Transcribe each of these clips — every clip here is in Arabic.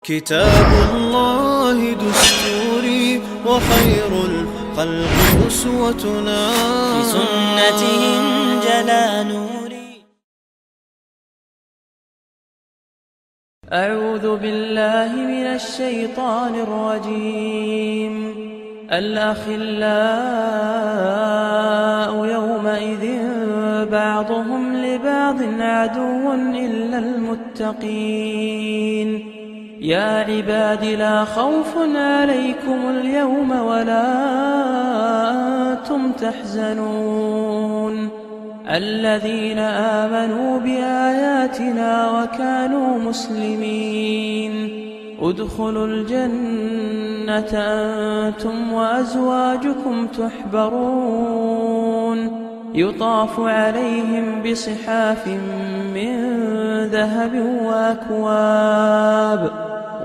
كتاب الله دستوري وخير الخلق أسوتنا، في سنته انجلى نوري. أعوذ بالله من الشيطان الرجيم. الأخلاء يومئذ بعضهم لبعض عدو إلا المتقين. يا عباد لا خوف عليكم اليوم ولا أنتم تحزنون الذين آمنوا بآياتنا وكانوا مسلمين ادخلوا الجنة أنتم وأزواجكم تحبرون يطاف عليهم بصحاف من ذهب وأكواب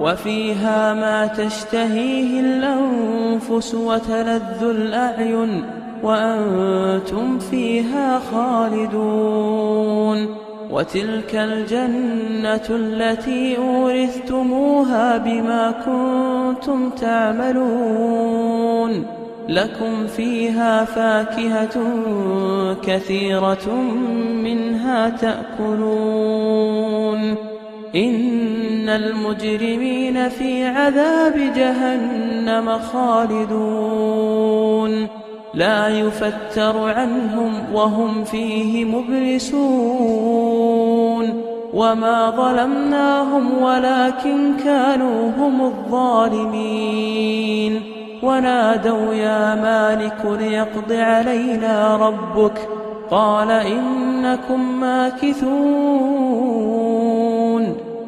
وفيها ما تشتهيه الأنفس وتلذ الأعين وأنتم فيها خالدون. وتلك الجنة التي أورثتموها بما كنتم تعملون لكم فيها فاكهة كثيرة منها تأكلون. إن المجرمين في عذاب جهنم خالدون لا يفتر عنهم وهم فيه مبلسون. وما ظلمناهم ولكن كانوا هم الظالمين. ونادوا يا مالك ليقض علينا ربك قال إنكم ماكثون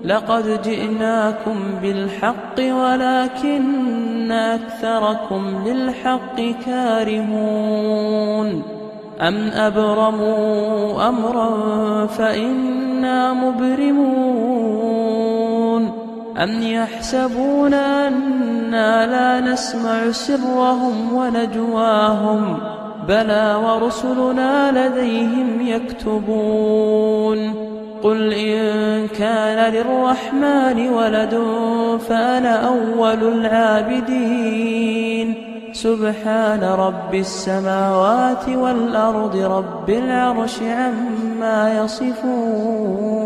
لقد جئناكم بالحق ولكن أكثركم للحق كارهون. أم أبرموا أمرا فإنا مبرمون أم يحسبون أنا لا نسمع سرهم ونجواهم بلى ورسلنا لديهم يكتبون. قل إن كان للرحمن ولد فأنا أول العابدين. سبحان رب السماوات والأرض رب العرش عما يصفون.